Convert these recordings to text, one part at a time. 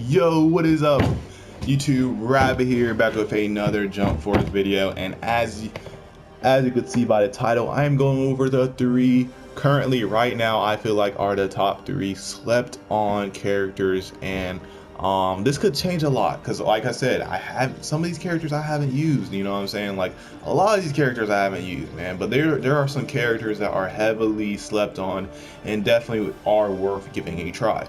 Yo, what is up, YouTube? Rabbit here, back with another Jump Force video, and as you can see by the title, I am going over the three currently right now I feel like are the top three slept on characters, and this could change a lot because, like I said, I have some of these characters I haven't used. You know what I'm saying? Like a lot of these characters I haven't used, man. But there are some characters that are heavily slept on and definitely are worth giving a try.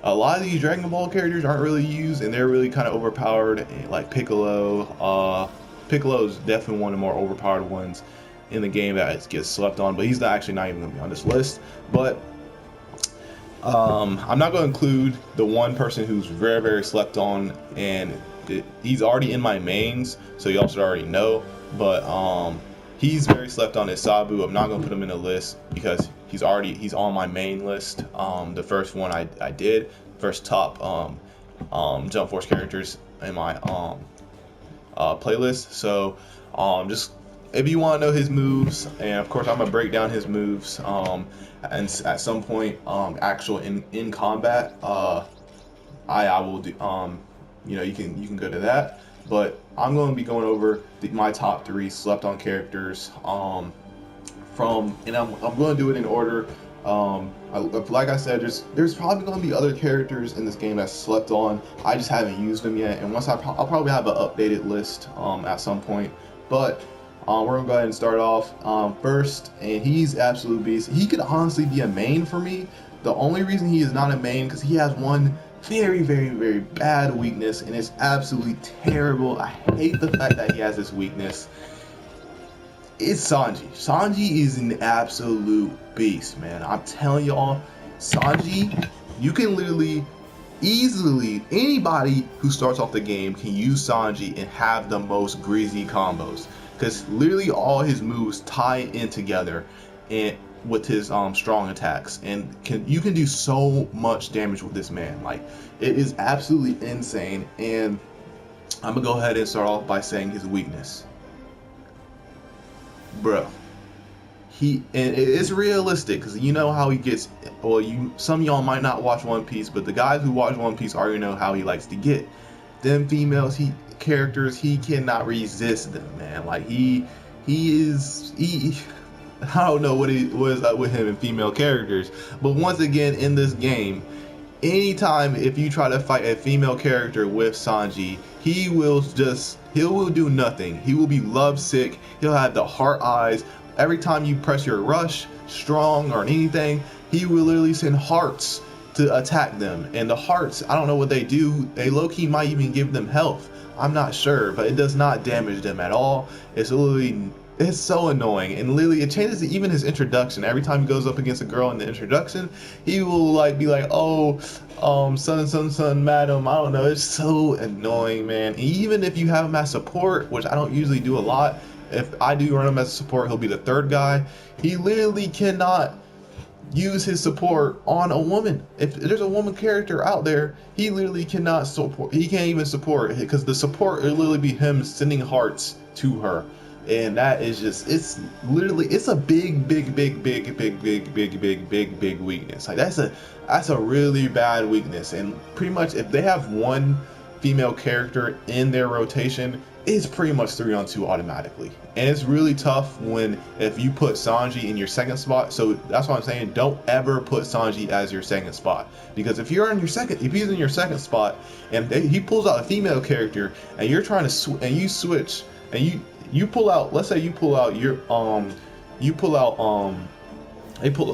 A lot of these Dragon Ball characters aren't really used, and they're really kind of overpowered. Like Piccolo. Piccolo is definitely one of the more overpowered ones in the game that gets slept on, but he's actually not even going to be on this list. But I'm not going to include the one person who's very slept on, and he's already in my mains, so y'all should already know. But he's very slept on is Sabu. I'm not going to put him in the list because he's on my main list. The first one I did, first top Jump Force characters in my playlist. So just if you want to know his moves, and of course I'm gonna break down his moves and at some point actual in combat, I will do you know, you can go to that, but I'm going to be going over my top three slept on characters and I'm going to do it in order. Like I said, there's probably going to be other characters in this game that slept on. I just haven't used them yet, and once I'll probably have an updated list at some point. But we're gonna go ahead and start off first, and he's absolute beast. He could honestly be a main for me. The only reason he is not a main because he has one very bad weakness, and it's absolutely terrible. I hate the fact that he has this weakness. It's Sanji. Sanji is an absolute beast, man. I'm telling y'all, Sanji, you can literally easily, anybody who starts off the game can use Sanji and have the most greasy combos, because literally all his moves tie in together and with his strong attacks, and you can do so much damage with this man. Like, it is absolutely insane. And I'm gonna go ahead and start off by saying his weakness, bro. And it's realistic because you know how he gets. Well, some of y'all might not watch One Piece, but the guys who watch One Piece already know how he likes to get them females. Characters, he cannot resist them, man. Like he I don't know what is up with him and female characters, but once again in this game, anytime if you try to fight a female character with Sanji, he will do nothing. He will be lovesick. He'll have the heart eyes. Every time you press your rush, strong or anything, he will literally send hearts to attack them. And the hearts, I don't know what they do. They low-key might even give them health. I'm not sure, but it does not damage them at all. It's so annoying, and literally it changes even his introduction. Every time he goes up against a girl in the introduction, he will be like, oh, son, madam, I don't know. It's so annoying, man. And even if you have him as support, which I don't usually do a lot, if I do run him as support, he'll be the third guy. He literally cannot use his support on a woman. If there's a woman character out there, he literally cannot support. He can't even support, because the support will literally be him sending hearts to her. And that is just, it's a big weakness. Like that's a really bad weakness. And pretty much if they have one female character in their rotation, it's pretty much 3-on-2 automatically. And it's really tough if you put Sanji in your second spot. So that's why I'm saying, don't ever put Sanji as your second spot, because if he's in your second spot and he pulls out a female character and you're trying to you switch and you pull out, let's say you pull out your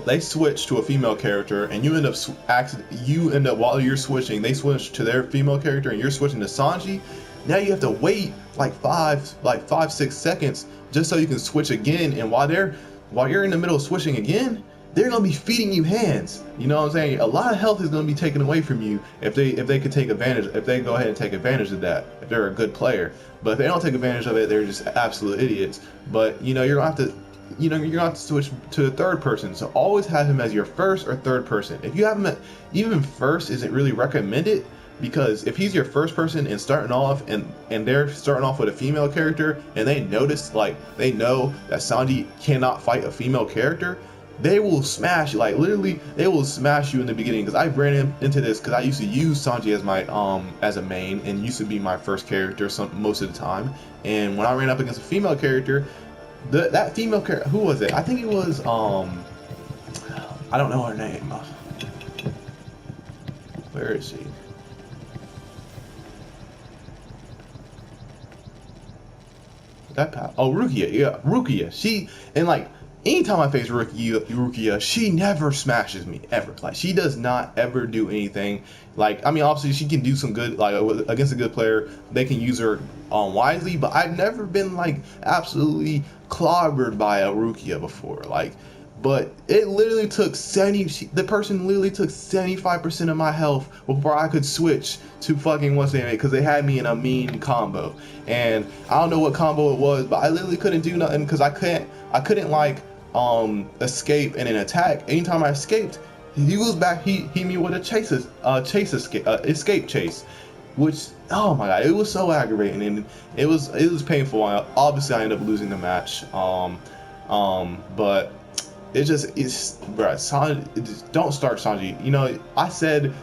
they switch to a female character, and you end up while you're switching, they switch to their female character and you're switching to Sanji. Now you have to wait like 5-6 seconds just so you can switch again, and while you're in the middle of switching again, they're gonna be feeding you hands. You know what I'm saying? A lot of health is gonna be taken away from you if they go ahead and take advantage of that, if they're a good player. But if they don't take advantage of it, they're just absolute idiots. But you're gonna have to switch to a third person. So always have him as your first or third person. If you have him even first isn't really recommended, because if he's your first person and starting off and they're starting off with a female character and they know that Sanji cannot fight a female character, they will smash you. Like literally, they will smash you in the beginning. Because I ran into this because I used to use Sanji as my as a main and used to be my first character most of the time. And when I ran up against a female character, that female character, who was it? I think it was I don't know her name. Where is she? Oh, Rukia, yeah, Rukia. She, and like anytime I face Rukia, she never smashes me ever. Like she does not ever do anything. Like I mean, obviously she can do some good. Like against a good player, they can use her wisely. But I've never been like absolutely clobbered by a Rukia before. Like, but it literally took the person literally took 75% of my health before I could switch to fucking what's the name, because they had me in a mean combo. And I don't know what combo it was, but I literally couldn't do nothing because I couldn't like escape and then attack. Anytime I escaped, he was back, he hit me with a escape chase, which, oh my god, it was so aggravating and it was painful. Obviously I ended up losing the match, but bruh, Sanji, don't start Sanji. You know, I said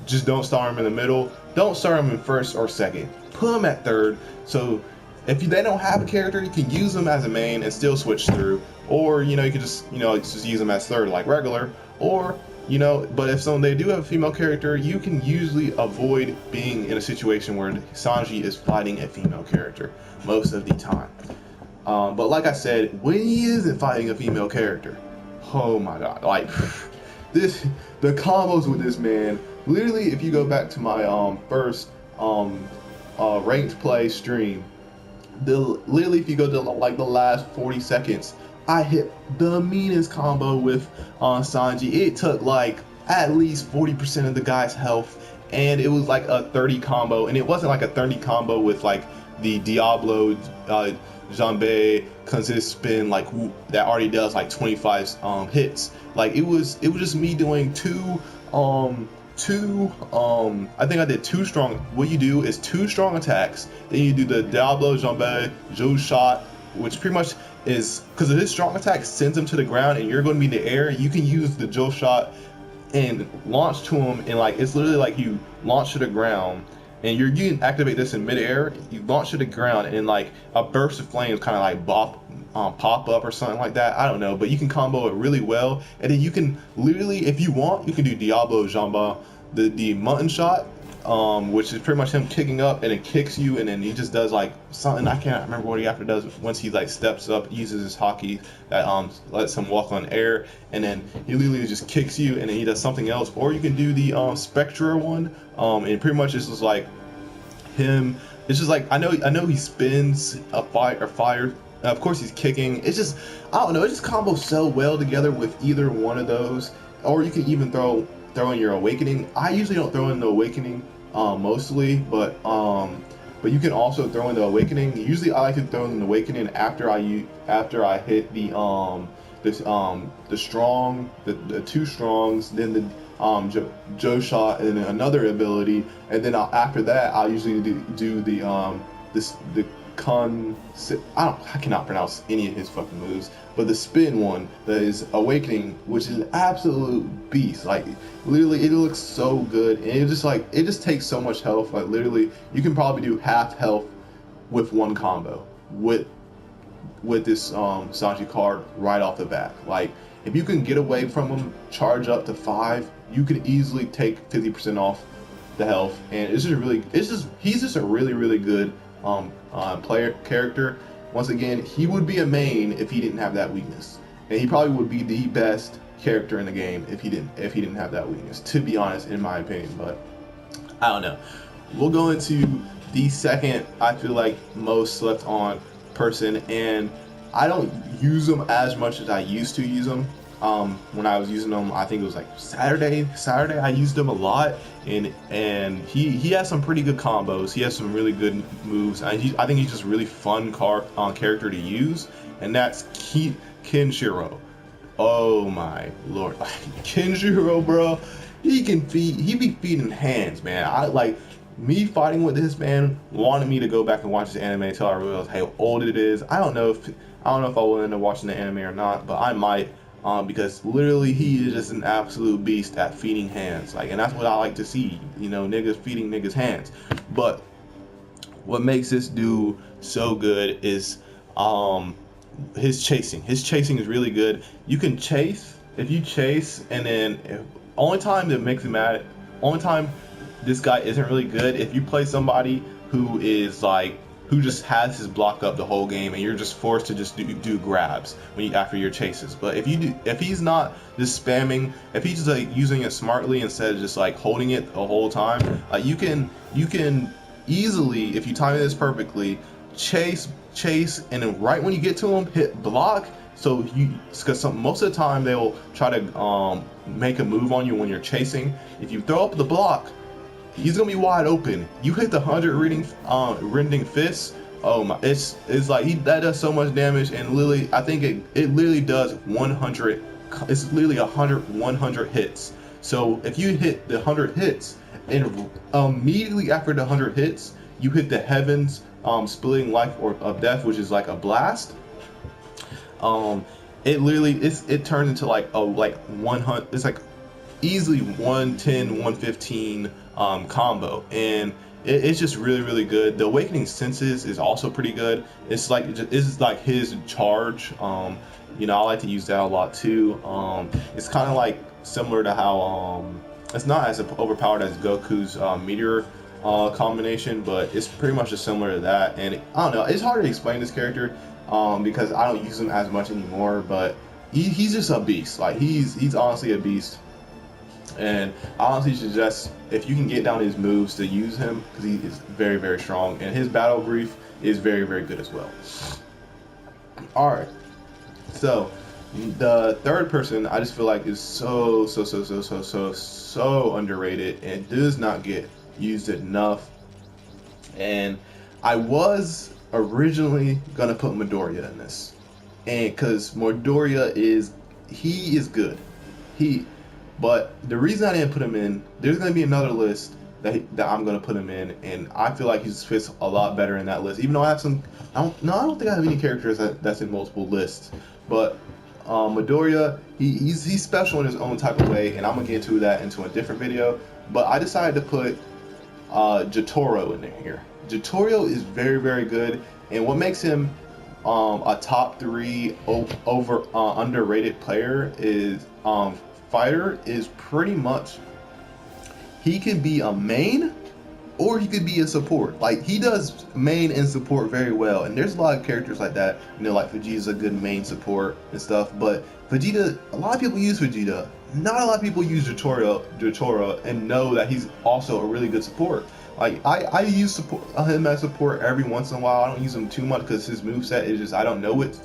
just don't start him in the middle. Don't start him in first or second. Put him at third. So if they don't have a character, you can use them as a main and still switch through. Or, you know, you can just use them as third like regular. Or, you know, but if they do have a female character, you can usually avoid being in a situation where Sanji is fighting a female character most of the time. But like I said, when he isn't fighting a female character, oh my god, like the combos with this man. Literally, if you go back to my first ranked play stream, literally if you go to like the last 40 seconds, I hit the meanest combo with Sanji. It took like at least 40% of the guy's health, and it was like a 30 combo, and it wasn't like a 30 combo with like the Diablo Jambe consist spin like that already does like 25 hits. Like it was just me doing I think I did 2 strong. What you do is 2 strong attacks, then you do the Diablo Jambe Joe shot, which pretty much is, because of his strong attack sends him to the ground and you're going to be in the air, you can use the Joe shot and launch to him, and like it's literally like you launch to the ground. And you can activate this in midair. You launch to the ground, and like a burst of flames kind of like pop up or something like that. I don't know, but you can combo it really well. And then you can literally, if you want, you can do Diablo Jamba, the mutton shot, which is pretty much him kicking up, and it kicks you, and then he just does like something, I can't remember what he after does once he like steps up, uses his hockey that lets him walk on air, and then he literally just kicks you, and then he does something else. Or you can do the Spectra one, and pretty much it's just like him. It's just like I know he spins a fire. Of course he's kicking. It's just, I don't know. It just combos so well together with either one of those. Or you can even throw in your awakening. I usually don't throw in the awakening mostly, but you can also throw in the awakening. Usually I like to throw in the awakening after I hit the strong, the 2 strongs, then the Joe shot, and then another ability, and then after that I'll usually do the I cannot pronounce any of his fucking moves, but the spin one that is awakening, which is an absolute beast. Like literally, it looks so good, and it just takes so much health. Like literally, you can probably do half health with one combo with this Sanji card right off the bat. Like if you can get away from him, charge up to 5, you can easily take 50% off the health, and he's just a really good player character. Once again, he would be a main if he didn't have that weakness, and he probably would be the best character in the game if he didn't have that weakness, to be honest, in my opinion. But I don't know. We'll go into the second, I feel like, most slept on person, and I don't use them as much as I used to use them. When I was using them, I think it was like Saturday I used them a lot, and he has some pretty good combos. He has some really good moves. I think he's just a really fun character to use, and that's Kenshiro. Oh my lord, Kenshiro, bro, he be feeding hands, man. I like me fighting with this man wanted me to go back and watch this anime until I realized how old it is. I don't know if I will end up watching the anime or not, but I might. because literally he is just an absolute beast at feeding hands. Like, and that's what I like to see, you know, niggas feeding niggas hands. But what makes this dude so good is his chasing. His chasing is really good. You can chase if you chase, and then only time that makes him mad, only time this guy isn't really good if you play somebody who is like who just has his block up the whole game, and you're just forced to just do grabs after your chases. But if he's not just spamming, if he's just like using it smartly instead of just like holding it the whole time, you can easily, if you time this perfectly, chase, and then right when you get to him, hit block. So because most of the time they'll try to make a move on you when you're chasing. If you throw up the block, he's gonna be wide open. You hit the 100 rending fist. Oh my! It's like that does so much damage, and literally, I think it literally does 100. It's literally 100 hits. So if you hit the 100 hits, and immediately after the 100 hits, you hit the heavens splitting life or of death, which is like a blast. It literally it turns into like 100. It's like easily 110, 115 combo, and it's just really good. The awakening senses is also pretty good. It's like his charge. You know, I like to use that a lot too. It's kind of like similar to how it's not as overpowered as Goku's meteor combination, but it's pretty much just similar to that. And I don't know, it's hard to explain this character because I don't use him as much anymore, but he's just a beast. Like he's honestly a beast. And I honestly suggest, if you can get down his moves, to use him, because he is very strong, and his battle brief is very good as well. Alright, so the third person I just feel like is so underrated and does not get used enough. And I was originally gonna put Midoriya in this, and because Midoriya is good. But the reason I didn't put him in, there's going to be another list that I'm going to put him in, and I feel like he fits a lot better in that list. Even though I have I don't think I have any characters that's in multiple lists. But Midoriya, he's special in his own type of way, and I'm going to get into that into a different video. But I decided to put Jotaro in here. Jotaro is very good, and what makes him a top 3 underrated player is fighter is pretty much, he can be a main or he could be a support. Like, he does main and support very well, and there's a lot of characters like that, you know, like Vegeta's a good main support and stuff. But Vegeta, a lot of people use Vegeta, not a lot of people use Jotaro and know that he's also a really good support. Like, I use him as support every once in a while. I don't use him too much because his moveset is just, I don't know it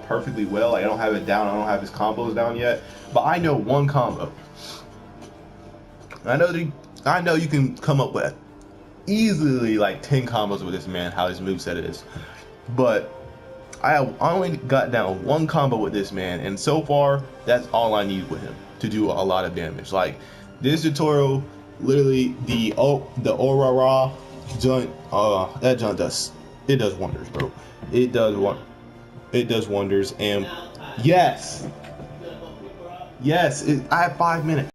perfectly well. Like, I don't have it down. I don't have his combos down yet. But I know one combo. I know you can come up with easily like 10 combos with this man, how his moveset is. But I only got down one combo with this man, and so far, that's all I need with him to do a lot of damage. Like, this tutorial, literally the Aurora joint, that joint does wonders, bro. It does wonders. And yes, I have 5 minutes.